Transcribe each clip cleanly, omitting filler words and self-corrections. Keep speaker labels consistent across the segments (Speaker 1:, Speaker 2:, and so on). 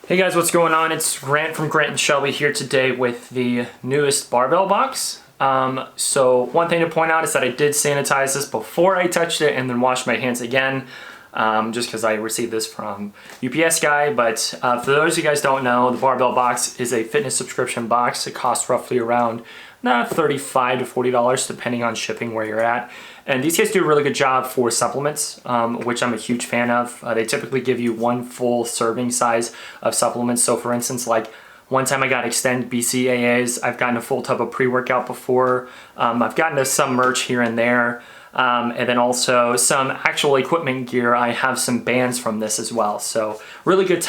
Speaker 1: Hey guys, what's going on? It's Grant from Grant and Shelby here today with the newest barbell box. So one thing to point out is that I did sanitize this before I touched it and then washed my hands again, just because I received this from UPS guy. But for those of you guys who don't know, the barbell box is a fitness subscription box. It costs roughly around $35 to $40 depending on shipping where you're at. And these guys do a really good job for supplements, which I'm a huge fan of. They typically give you one full serving size of supplements. So for instance, like one time I got Extend BCAAs, I've gotten a full tub of pre-workout before. I've gotten some merch here and there. And then also some actual equipment gear. I have some bands from this as well. So really good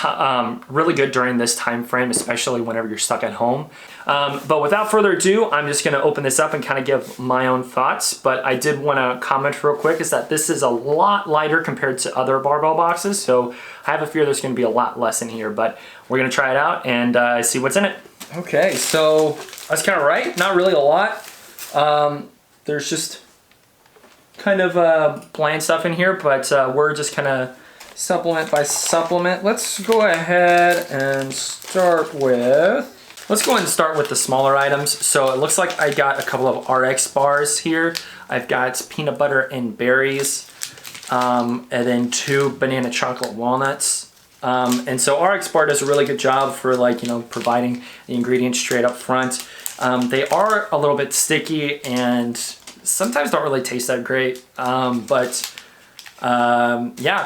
Speaker 1: during this time frame, especially whenever you're stuck at home. But without further ado, I'm just gonna open this up and kind of give my own thoughts. But I did wanna comment real quick is that this is a lot lighter compared to other barbell boxes. So I have a fear there's gonna be a lot less in here, but we're gonna try it out and see what's in it. Okay, so I was kind of right, not really a lot. There's just kind of bland stuff in here, but we're just kind of supplement by supplement. Let's go ahead and start with the smaller items. So it looks like I got a couple of RX bars here. I've got peanut butter and berries, and then 2 banana chocolate walnuts. And so RX bar does a really good job for providing the ingredients straight up front. They are a little bit sticky and sometimes don't really taste that great, yeah,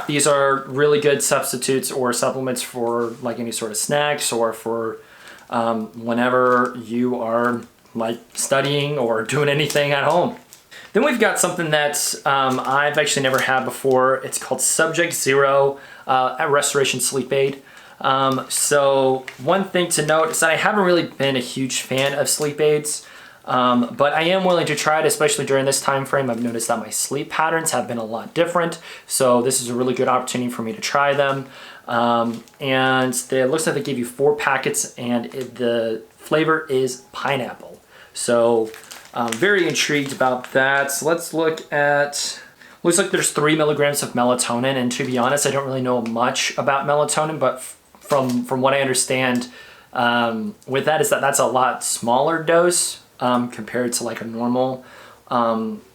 Speaker 1: these are really good substitutes or supplements for like any sort of snacks or for whenever you are like studying or doing anything at home. Then we've got something that I've actually never had before. It's called Subject Zero Restoration Sleep Aid. So one thing to note is that I haven't really been a huge fan of sleep aids. But I am willing to try it, especially during this time frame. I've noticed that my sleep patterns have been a lot different. So this is a really good opportunity for me to try them. And it looks like they give you 4 packets and the flavor is pineapple. So I'm very intrigued about that. So let's look at, looks like there's 3 milligrams of melatonin. And to be honest, I don't really know much about melatonin, but from what I understand with that is that that's a lot smaller dose. Compared to like a normal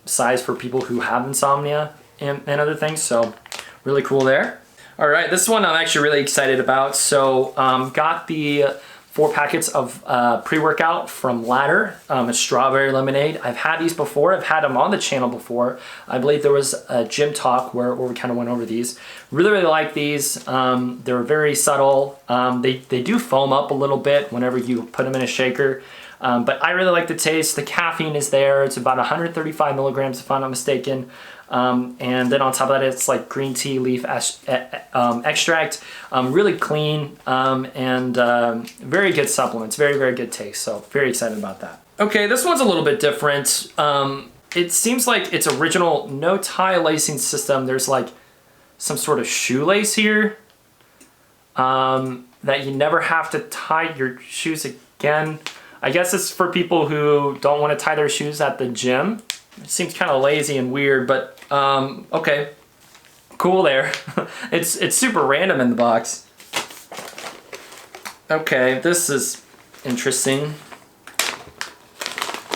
Speaker 1: size for people who have insomnia and other things. So really cool there. All right, this one I'm actually really excited about. So got the 4 packets of pre-workout from Ladder, a strawberry lemonade. I've had these before. I've had them on the channel before. I believe there was a gym talk where we kind of went over these. Really like these. They're very subtle. They do foam up a little bit whenever you put them in a shaker. But I really like the taste. The caffeine is there. It's about 135 milligrams if I'm not mistaken. And then on top of that, it's like green tea leaf extract. Really clean and very good supplements. Very, very good taste. So very excited about that. Okay, this one's a little bit different. It seems like its original no tie lacing system. There's like some sort of shoelace here that you never have to tie your shoes again. I guess it's for people who don't want to tie their shoes at the gym. It seems kind of lazy and weird, but okay, cool there. It's super random in the box. Okay, this is interesting.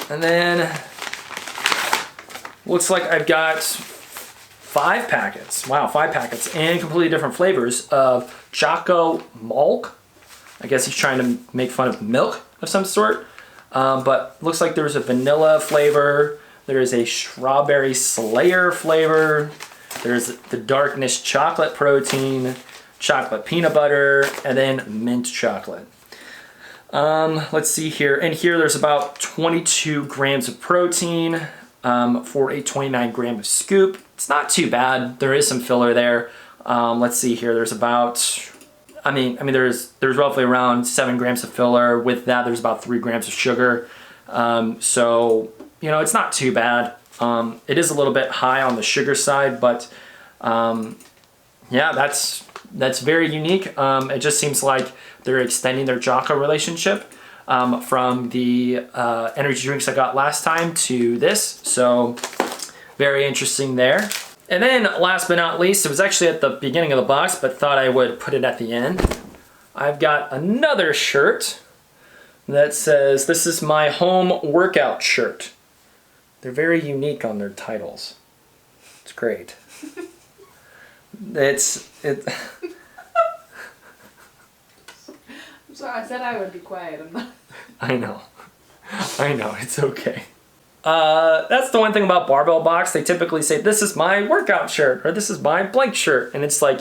Speaker 1: And then looks like I've got 5 packets. Wow, 5 packets and completely different flavors of Jocko Milk. I guess he's trying to make fun of milk of some sort, but looks like there's a vanilla flavor, there is a strawberry slayer flavor, there's the darkness chocolate protein, chocolate peanut butter, and then mint chocolate. Let's see here, and here there's about 22 grams of protein for a 29 gram of scoop. It's not too bad. There is some filler there. Let's see here, there's about I mean, there's roughly around 7 grams of filler. With that, there's about 3 grams of sugar. So, it's not too bad. It is a little bit high on the sugar side, but yeah, that's very unique. It just seems like they're extending their Jocko relationship from the energy drinks I got last time to this. So, very interesting there. And then last but not least, it was actually at the beginning of the box, but thought I would put it at the end. I've got another shirt that says, "This is my home workout shirt." They're very unique on their titles. It's great. I'm
Speaker 2: sorry, I said I would be quiet. I'm not.
Speaker 1: I know, it's okay. That's the one thing about Barbell Box. They typically say, "This is my workout shirt," or "This is my blank shirt," and it's like,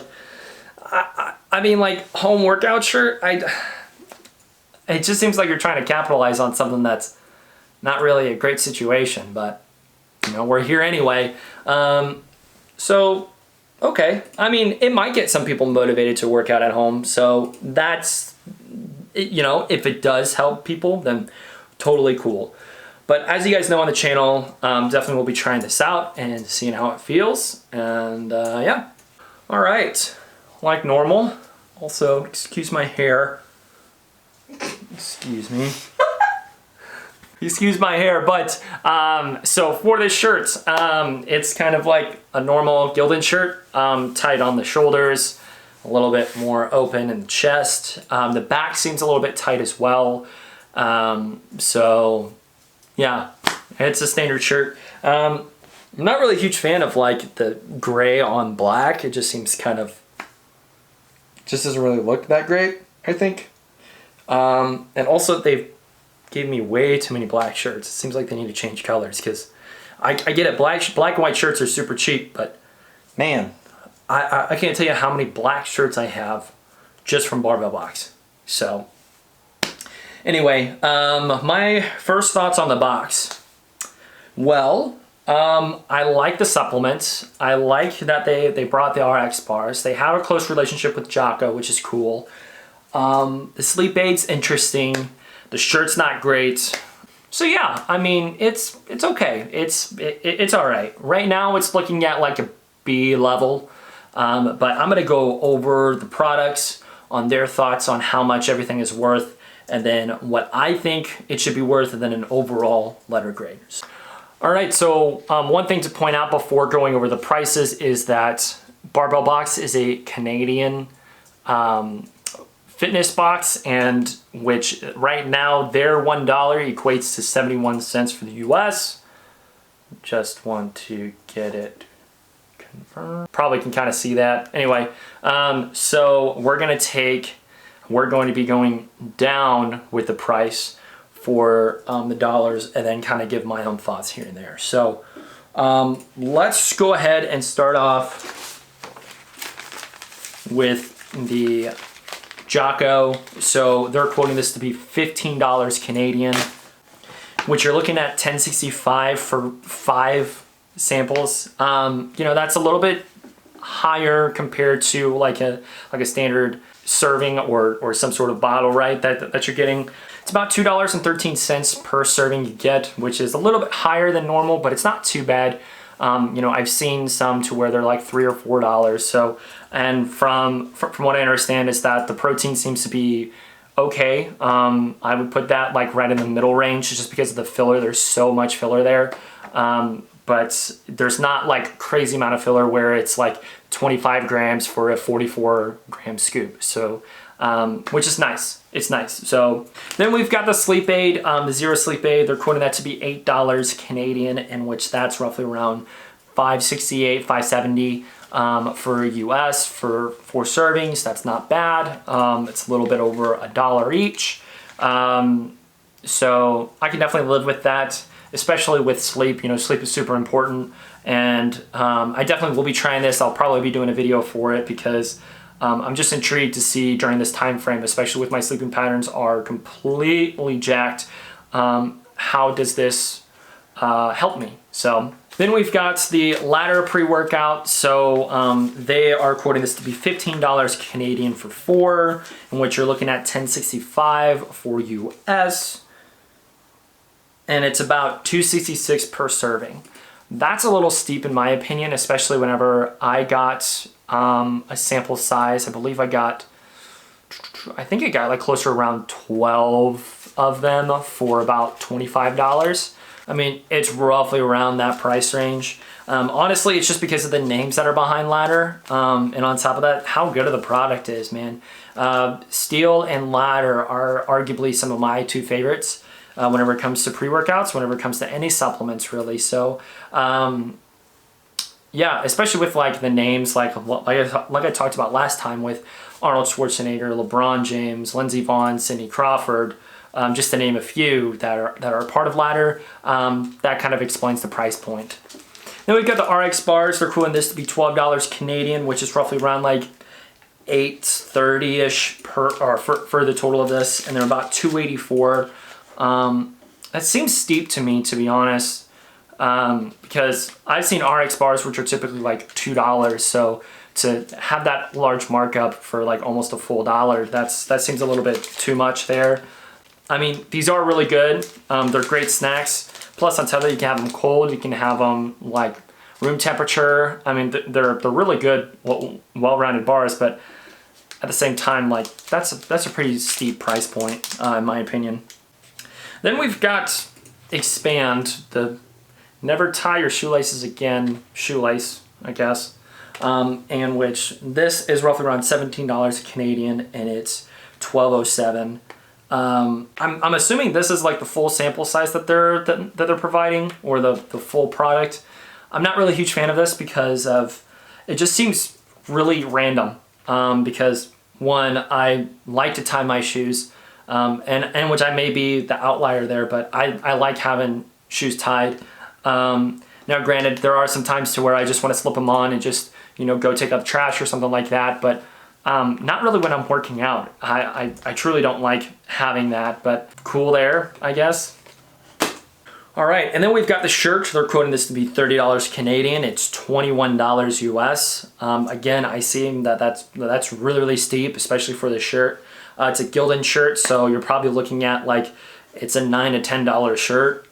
Speaker 1: I mean, like, home workout shirt. It just seems like you're trying to capitalize on something that's not really a great situation, but you know, we're here anyway. So, okay. I mean, it might get some people motivated to work out at home. So that's, you know, if it does help people, then totally cool. But as you guys know on the channel, definitely we'll be trying this out and seeing how it feels. And yeah. All right. Like normal. Also, excuse my hair. Excuse me. Excuse my hair, but so for this shirt, it's kind of like a normal Gildan shirt, tight on the shoulders, a little bit more open in the chest. The back seems a little bit tight as well. So yeah, it's a standard shirt. I'm not really a huge fan of like the gray on black. It just seems kind of, just doesn't really look that great, I think. And also they've gave me way too many black shirts. It seems like they need to change colors, because I get it, black and white shirts are super cheap, but man, I can't tell you how many black shirts I have just from Barbell Box. So anyway, my first thoughts on the box. Well, I like the supplements. I like that they brought the RX bars. They have a close relationship with Jocko, which is cool. The sleep aid's interesting. The shirt's not great. So yeah, I mean, it's okay. It's all right. Right now it's looking at like a B level, but I'm gonna go over the products, on their thoughts on how much everything is worth, and then what I think it should be worth, and then an overall letter grade. All right, so one thing to point out before going over the prices is that Barbell Box is a Canadian fitness box, and which right now their $1 equates to 71 cents for the US. Just want to get it confirmed. Probably can kind of see that. Anyway, so we're going to be going down with the price for the dollars, and then kind of give my own thoughts here and there. So let's go ahead and start off with the Jocko. So they're quoting this to be $15 Canadian, which you're looking at $10.65 for 5 samples. You know, that's a little bit higher compared to like a standard serving or some sort of bottle, right? That you're getting. It's about $2.13 per serving you get, which is a little bit higher than normal, but it's not too bad. You know, I've seen some to where they're like $3 or $4. So, and from what I understand is that the protein seems to be okay. I would put that like right in the middle range, just because of the filler. There's so much filler there. But there's not like crazy amount of filler where it's like 25 grams for a 44 gram scoop. So, which is nice. It's nice. So then we've got the sleep aid, the Zero Sleep Aid. They're quoting that to be $8 Canadian, in which that's roughly around $5.68, $5.70 for US for 4 servings. That's not bad. It's a little bit over $1 each. So I can definitely live with that, especially with sleep. You know, sleep is super important, and I definitely will be trying this. I'll probably be doing a video for it, because I'm just intrigued to see during this time frame, especially with my sleeping patterns are completely jacked, how does this help me? So then we've got the ladder pre-workout. So they are quoting this to be $15 Canadian for 4, in which you're looking at $10.65 for US, and it's about $2.66 per serving. That's a little steep in my opinion, especially whenever I got a sample size. I believe I got like closer around 12 of them for about $25. I mean, it's roughly around that price range. Honestly, it's just because of the names that are behind ladder, and on top of that, how good of the product is, man. Steel and ladder are arguably some of my two favorites whenever it comes to pre-workouts, whenever it comes to any supplements really. So yeah, especially with like the names like I talked about last time with Arnold Schwarzenegger, LeBron James, Lindsey Vonn, Cindy Crawford, just to name a few that are part of ladder. That kind of explains the price point. Then we've got the RX bars. They're quoting this to be $12 Canadian, which is roughly around like $8.30-ish for the total of this, and they're about $2.84. That seems steep to me, to be honest, because I've seen RX bars which are typically like $2. So to have that large markup for like almost a full $1, that seems a little bit too much there. I mean, these are really good. They're great snacks. Plus, on top of that, you can have them cold. You can have them like room temperature. I mean, they're really good, well-rounded bars. But at the same time, like that's a pretty steep price point, in my opinion. Then we've got Expand, the Never Tie Your Shoelaces Again shoelace, I guess, and which this is roughly around $17 Canadian, and it's $12.07. I'm assuming this is like the full sample size that they're providing, or the full product. I'm not really a huge fan of this because it just seems really random. Because one, I like to tie my shoes, and which I may be the outlier there, but I like having shoes tied. Now granted, there are some times to where I just want to slip them on and just, you know, go take out the trash or something like that, but not really when I'm working out. I truly don't like having that, but cool there, I guess. All right, and then we've got the shirt. They're quoting this to be $30 Canadian. It's $21 US. Again, I see that's really, really steep, especially for the shirt. It's a Gildan shirt, so you're probably looking at like, it's a $9 to $10 shirt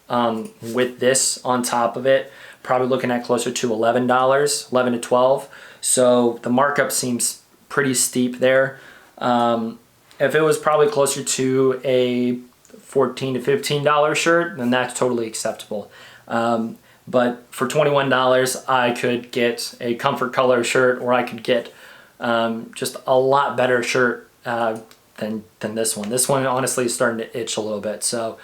Speaker 1: with this on top of it. Probably looking at closer to $11, $11 to $12. So the markup seems pretty steep there. If it was probably closer to a $14 to $15 shirt, then that's totally acceptable. But for $21, I could get a comfort color shirt, or I could get just a lot better shirt than this one. This one honestly is starting to itch a little bit. So,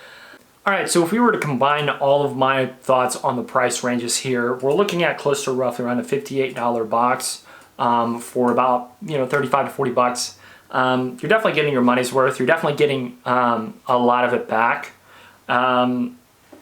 Speaker 1: all right, so if we were to combine all of my thoughts on the price ranges here, we're looking at close to roughly around a $58 box for about, you know, 35 to 40 bucks. You're definitely getting your money's worth. You're definitely getting a lot of it back.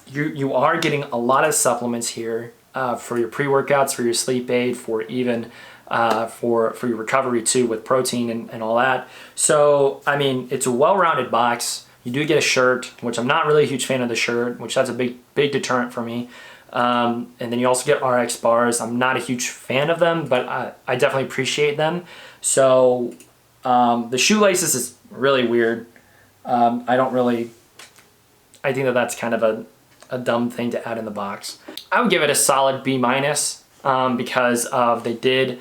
Speaker 1: You are getting a lot of supplements here for your pre-workouts, for your sleep aid, for even for your recovery too, with protein and all that. So, I mean, it's a well-rounded box. You do get a shirt, which I'm not really a huge fan of the shirt, which that's a big deterrent for me. And then you also get RX bars. I'm not a huge fan of them, but I definitely appreciate them. So the shoelaces is really weird. I think that's kind of a dumb thing to add in the box. I would give it a solid B-, because they did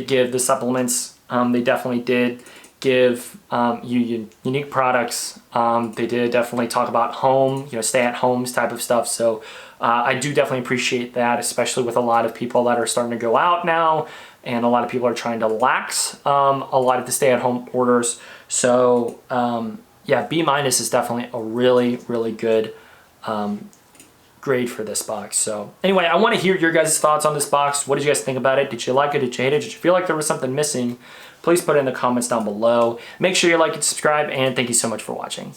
Speaker 1: give the supplements. They definitely did give you unique products. They did definitely talk about home, you know, stay at homes type of stuff. So I do definitely appreciate that, especially with a lot of people that are starting to go out now, and a lot of people are trying to lax a lot of the stay at home orders. So yeah, B- is definitely a really, really good grade for this box. So anyway, I want to hear your guys' thoughts on this box. What did you guys think about it? Did you like it? Did you hate it? Did you feel like there was something missing? Please put it in the comments down below. Make sure you like and subscribe, and thank you so much for watching.